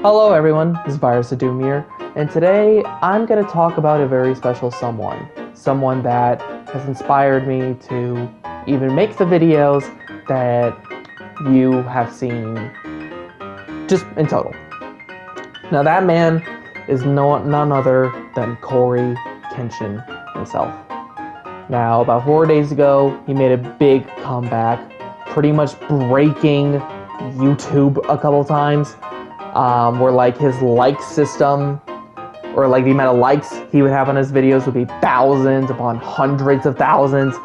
Hello everyone, this is Virus of Doom here, and today I'm going to talk about a very special someone. Someone that has inspired me to even make the videos that you have seen just in total. Now that man is none other than Coryxkenshin himself. Now about 4 days ago, he made a big comeback, pretty much breaking YouTube a couple times. Where like his like system, or like the amount of likes he would have on his videos would be thousands upon hundreds of thousands,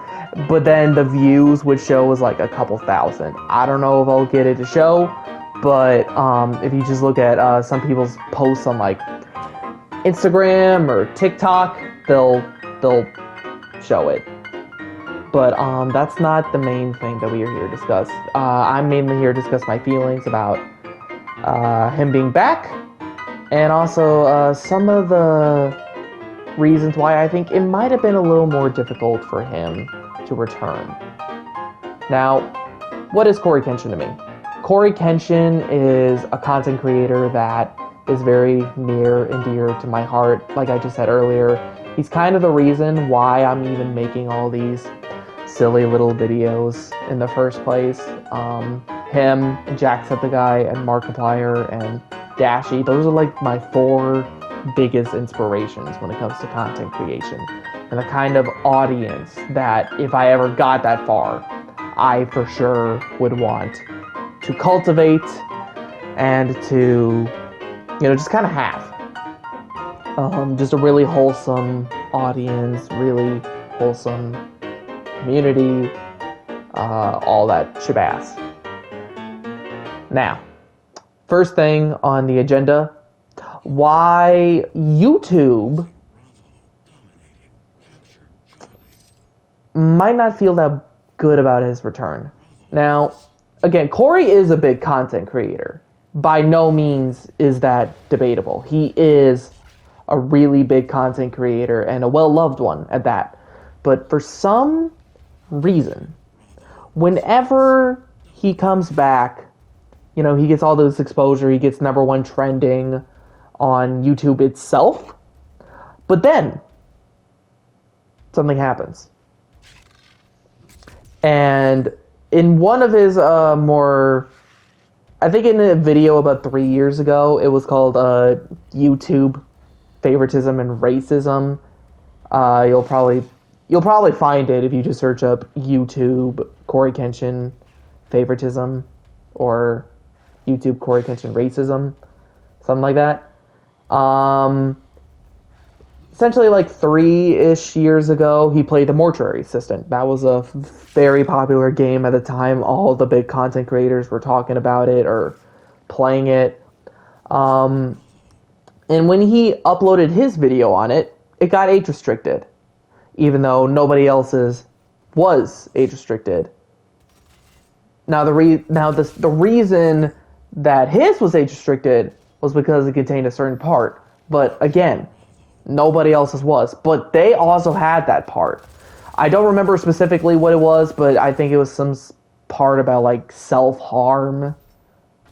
but then the views would show as like a couple thousand. I don't know if I'll get it to show, but if you just look at some people's posts on like Instagram or TikTok, they'll show it. But that's not the main thing that we are here to discuss. I'm mainly here to discuss my feelings about him being back, and also some of the reasons why I think it might have been a little more difficult for him to return. Now, what is Coryxkenshin to me? Coryxkenshin is a content creator that is very near and dear to my heart. Like I just said earlier, he's kind of the reason why I'm even making all these silly little videos in the first place. Him, Jacksepticeye, and Markiplier, and Dashy, those are like my 4 biggest inspirations when it comes to content creation. And the kind of audience that, if I ever got that far, I for sure would want to cultivate and to, just kind of have. Just a really wholesome audience, really wholesome community, all that shabazz. Now, first thing on the agenda, why YouTube might not feel that good about his return. Now, again, Cory is a big content creator. By no means is that debatable. He is a really big content creator and a well-loved one at that. But for some reason, whenever he comes back, he gets all this exposure, he gets #1 trending on YouTube itself, but then something happens. And in one of his I think in a video about 3 years ago, it was called YouTube Favoritism and Racism. You'll probably find it if you just search up YouTube Coryxkenshin Favoritism or YouTube Coryxkenshin Racism, something like that. Essentially like 3-ish years ago, he played the Mortuary Assistant. That was a very popular game at the time. All the big content creators were talking about it or playing it. And when he uploaded his video on it, it got age restricted, even though nobody else's was age restricted. Now the reason that his was age restricted was because it contained a certain part. But again, nobody else's was. But they also had that part. I don't remember specifically what it was, but I think it was some part about like self-harm.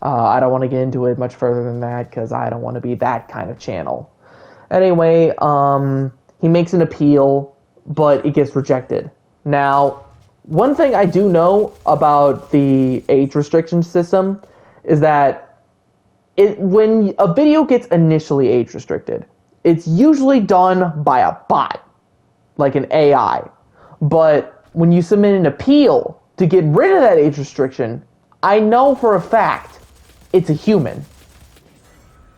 I don't want to get into it much further than that because I don't want to be that kind of channel. Anyway, he makes an appeal, but it gets rejected. Now, one thing I do know about the age restriction system is that when a video gets initially age restricted, it's usually done by a bot, like an AI. But when you submit an appeal to get rid of that age restriction, I know for a fact it's a human.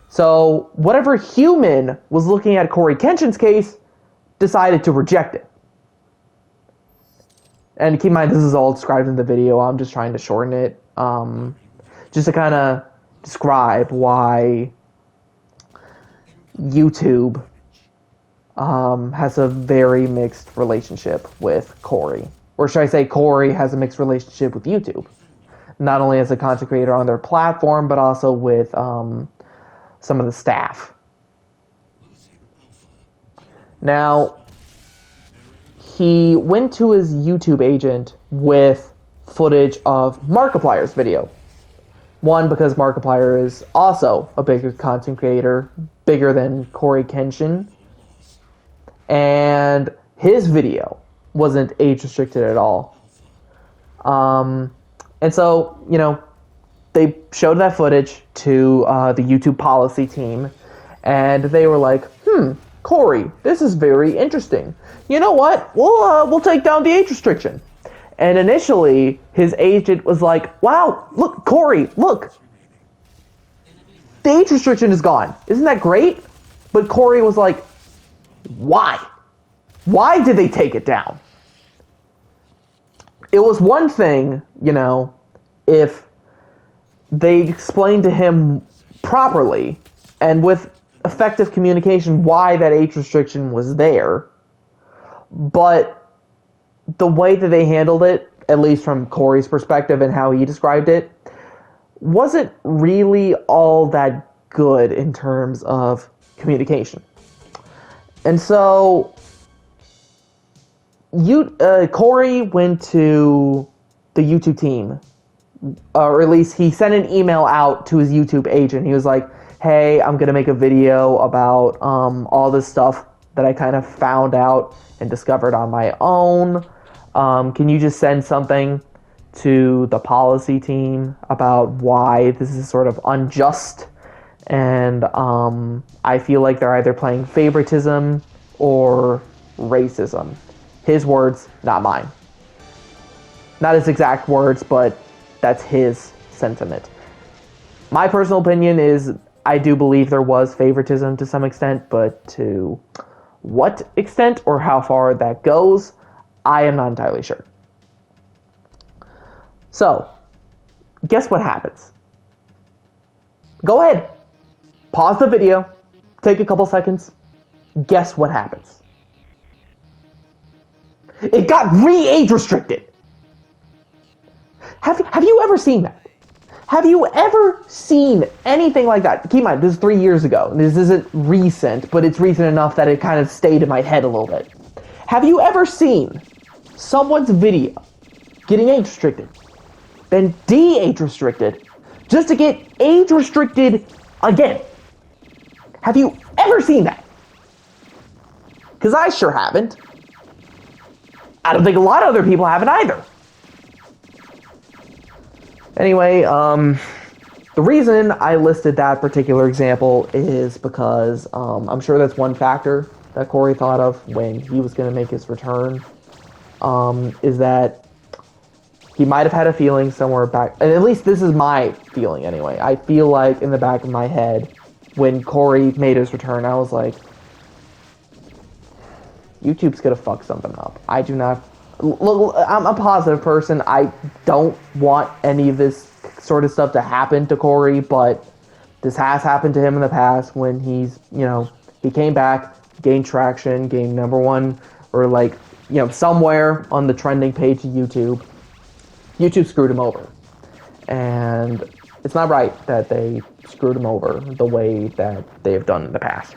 So whatever human was looking at Coryxkenshin's case decided to reject it. And keep in mind, this is all described in the video. I'm just trying to shorten it. Just to kind of describe why YouTube has a very mixed relationship with Cory. Or should I say Cory has a mixed relationship with YouTube. Not only as a content creator on their platform, but also with some of the staff. Now, he went to his YouTube agent with footage of Markiplier's video. One, because Markiplier is also a bigger content creator, bigger than Coryxkenshin, and his video wasn't age restricted at all. And so, you know, they showed that footage to the YouTube policy team, and they were like, Cory, this is very interesting. You know what? We'll take down the age restriction. And initially, his agent was like, wow, look, Cory, look. The age restriction is gone. Isn't that great? But Cory was like, why? Why did they take it down? It was one thing, you know, if they explained to him properly and with effective communication why that age restriction was there. But the way that they handled it, at least from Cory's perspective and how he described it, wasn't really all that good in terms of communication. And so Cory went to the YouTube team, or at least he sent an email out to his YouTube agent. He was like, hey, I'm going to make a video about all this stuff that I kind of found out and discovered on my own. Can you just send something to the policy team about why this is sort of unjust? And I feel like they're either playing favoritism or racism. His words, not mine. Not his exact words, but that's his sentiment. My personal opinion is I do believe there was favoritism to some extent, but to what extent or how far that goes, I am not entirely sure. So, guess what happens? Go ahead. Pause the video. Take a couple seconds. Guess what happens? It got re-age restricted. Have you ever seen that? Have you ever seen anything like that? Keep in mind, this is 3 years ago. This isn't recent, but it's recent enough that it kind of stayed in my head a little bit. Have you ever seen someone's video getting age restricted, then de-age restricted, just to get age restricted again? Have you ever seen that? Because I sure haven't. I don't think a lot of other people haven't either. Anyway, the reason I listed that particular example is because I'm sure that's one factor that Cory thought of when he was going to make his return, is that he might have had a feeling somewhere back, and at least this is my feeling anyway. I feel like in the back of my head, when Cory made his return, I was like, YouTube's going to fuck something up. I do not... Look, I'm a positive person. I don't want any of this sort of stuff to happen to Cory, but this has happened to him in the past when he's, you know, he came back, gained traction, gained #1, or like, you know, somewhere on the trending page of YouTube. YouTube screwed him over. And it's not right that they screwed him over the way that they have done in the past.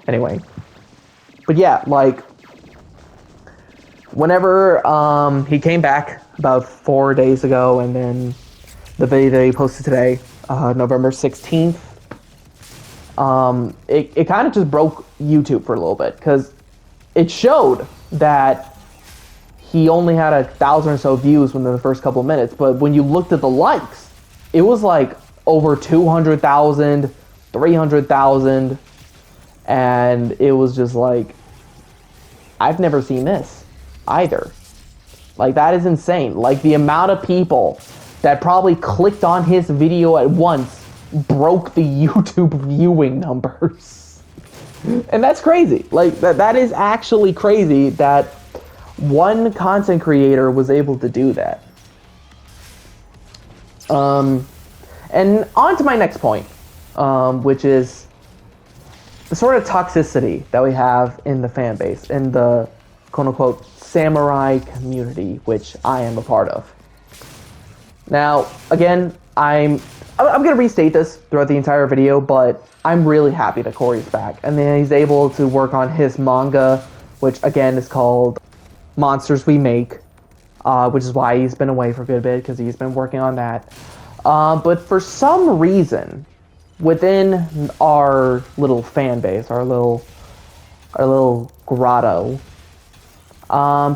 Anyway. But yeah, like, whenever he came back about 4 days ago, and then the video that he posted today, November 16th, it kind of just broke YouTube for a little bit, because it showed that he only had 1,000 or so views within the first couple of minutes, but when you looked at the likes, it was like over 200,000, 300,000, and it was just like, I've never seen this either. Like, that is insane. Like, the amount of people that probably clicked on his video at once broke the YouTube viewing numbers. And that's crazy. Like, that is actually crazy that one content creator was able to do that. And on to my next point, which is the sort of toxicity that we have in the fan base, in the quote-unquote samurai community, which I am a part of. Now, again, I'm going to restate this throughout the entire video, but I'm really happy that Cory's back, and then he's able to work on his manga, which again is called Monsters We Make, which is why he's been away for a good bit, because he's been working on that. But for some reason, within our little fan base, our little grotto,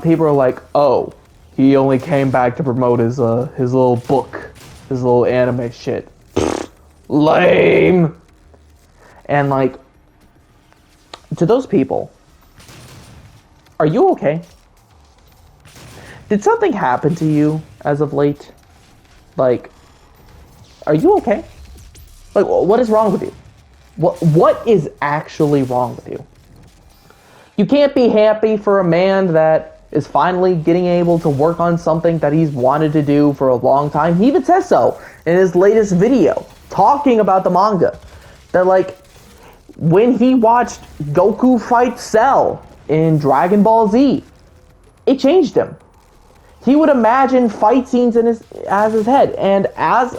people are like, oh, he only came back to promote his little book, his little anime shit. Lame. And like, to those people, are you okay? Did something happen to you as of late? Like, are you okay? Like, what is wrong with you? What is actually wrong with you? You can't be happy for a man that is finally getting able to work on something that he's wanted to do for a long time. He even says so in his latest video, talking about the manga. That like, when he watched Goku fight Cell in Dragon Ball Z, it changed him. He would imagine fight scenes in his head, and as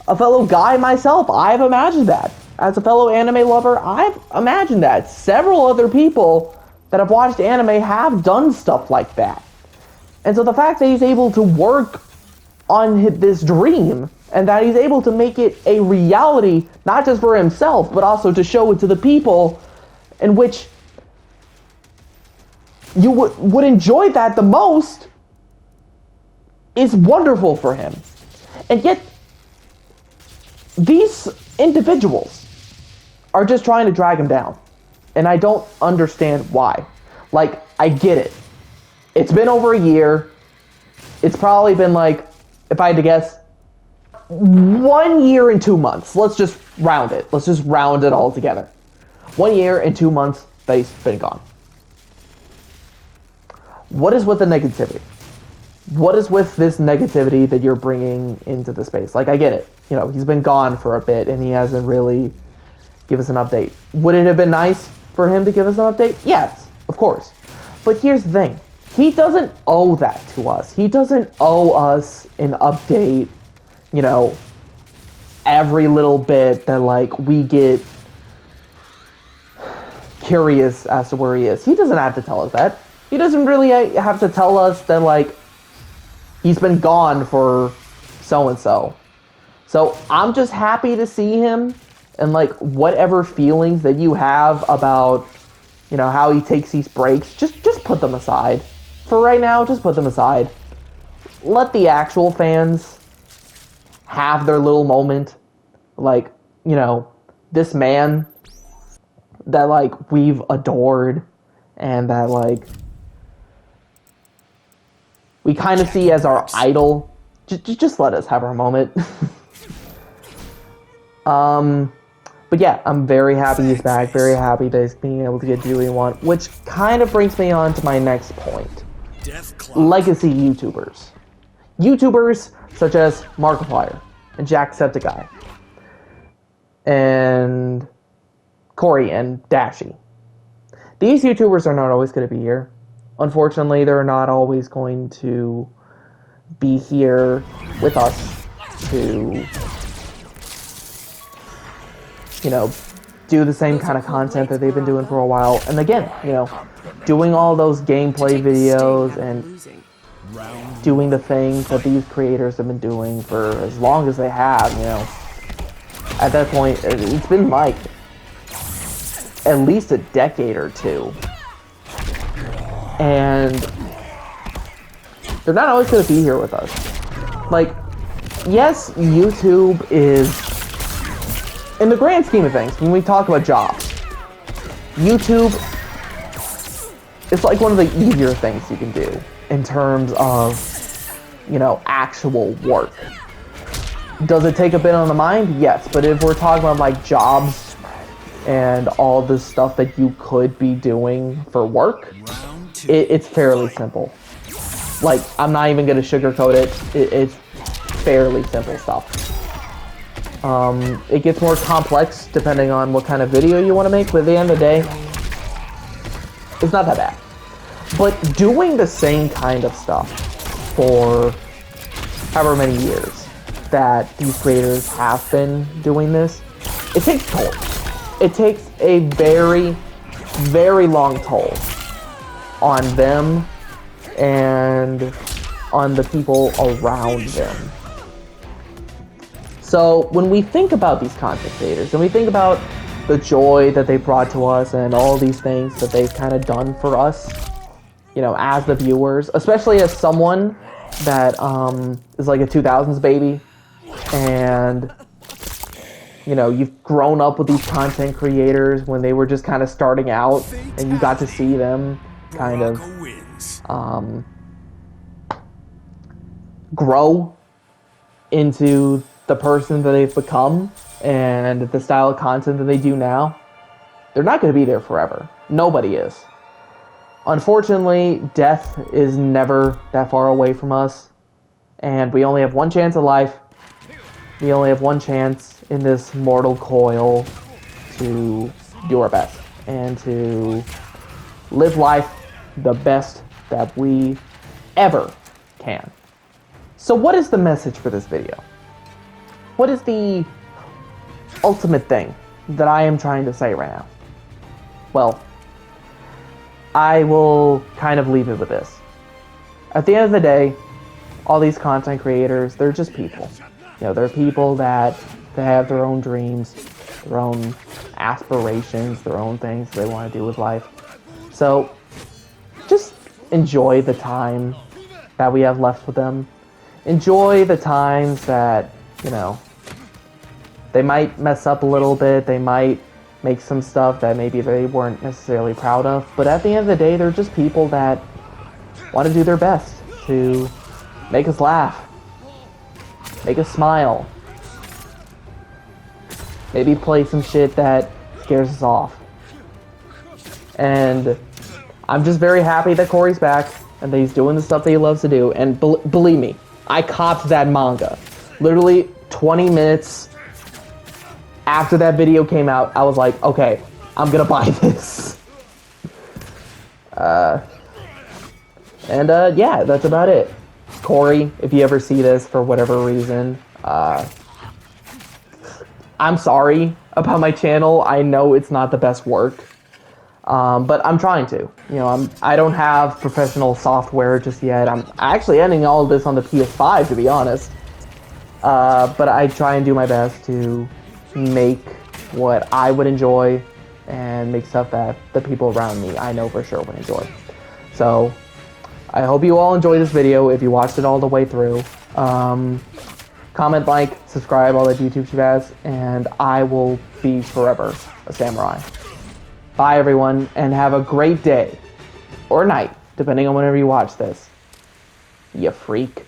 a fellow guy myself, I've imagined that. As a fellow anime lover, I've imagined that. Several other people that have watched anime have done stuff like that. And so the fact that he's able to work on this dream, and that he's able to make it a reality, not just for himself, but also to show it to the people in which you would enjoy that the most, is wonderful for him. And yet, these individuals are just trying to drag him down. And I don't understand why. Like, I get it. It's been over a year. It's probably been like, if I had to guess, 1 year and 2 months. Let's just round it. Let's just round it all together. 1 year and 2 months that he's been gone. What is with the negativity? What is with this negativity that you're bringing into the space? Like, I get it. You know, he's been gone for a bit and he hasn't really given us an update. Would it have been nice for him to give us an update? Yes, of course. But here's the thing. He doesn't owe that to us. He doesn't owe us an update, you know, every little bit that, like, we get curious as to where he is. He doesn't have to tell us that. He doesn't really have to tell us that, like, he's been gone for so-and-so. So I'm just happy to see him, and like whatever feelings that you have about, you know, how he takes these breaks, just put them aside. For right now, just put them aside. Let the actual fans have their little moment. Like, you know, this man that like we've adored and that like we kind of see as our idol. Just let us have our moment. But yeah, I'm very happy he's back. Very happy that he's being able to get to do what he wants. Which kind of brings me on to my next point. Legacy YouTubers. YouTubers such as Markiplier and Jacksepticeye and Cory and Dashy. These YouTubers are not always going to be here. Unfortunately, they're not always going to be here with us to, you know, do the same kind of content that they've been doing for a while. And again, you know, doing all those gameplay videos and doing the things that these creators have been doing for as long as they have, you know. At that point, it's been like at least a decade or two. And they're not always going to be here with us. Like, yes, YouTube is, in the grand scheme of things, when we talk about jobs, YouTube is like one of the easier things you can do in terms of, you know, actual work. Does it take a bit on the mind? Yes, but if we're talking about like jobs and all the stuff that you could be doing for work, it's fairly simple. Like, I'm not even going to sugarcoat it. It's fairly simple stuff. It gets more complex depending on what kind of video you want to make, but at the end of the day, it's not that bad. But doing the same kind of stuff for however many years that these creators have been doing this, it takes a toll. It takes a very, very long toll on them and on the people around them. So when we think about these content creators and we think about the joy that they brought to us and all these things that they've kind of done for us, you know, as the viewers, especially as someone that is like a 2000s baby, and you know, you've grown up with these content creators when they were just kind of starting out, and you got to see them kind of grow into the person that they've become and the style of content that they do now. They're not going to be there forever. Nobody is. Unfortunately, death is never that far away from us, and we only have one chance at life. We only have one chance in this mortal coil to do our best and to live life the best that we ever can. So what is the message for this video? What is the ultimate thing that I am trying to say right now? Well, I will kind of leave it with this. At the end of the day, all these content creators, they're just people. You know, they're people that they have their own dreams, their own aspirations, their own things they want to do with life. So just enjoy the time that we have left with them. Enjoy the times that, you know, they might mess up a little bit, they might make some stuff that maybe they weren't necessarily proud of, but at the end of the day, they're just people that want to do their best to make us laugh, make us smile, maybe play some shit that scares us off. And I'm just very happy that Cory's back and that he's doing the stuff that he loves to do. And believe me, I copped that manga. Literally 20 minutes after that video came out, I was like, okay, I'm gonna buy this. Yeah, that's about it. Cory, if you ever see this for whatever reason, I'm sorry about my channel. I know it's not the best work, but I'm trying to. You know, I don't have professional software just yet. I'm actually editing all of this on the PS5, to be honest. But I try and do my best to make what I would enjoy and make stuff that the people around me I know for sure would enjoy. So I hope you all enjoyed this video if you watched it all the way through. Comment, like, subscribe, all that YouTube shabazz, and I will be forever a samurai. Bye everyone, and have a great day, or night, depending on whenever you watch this. You freak.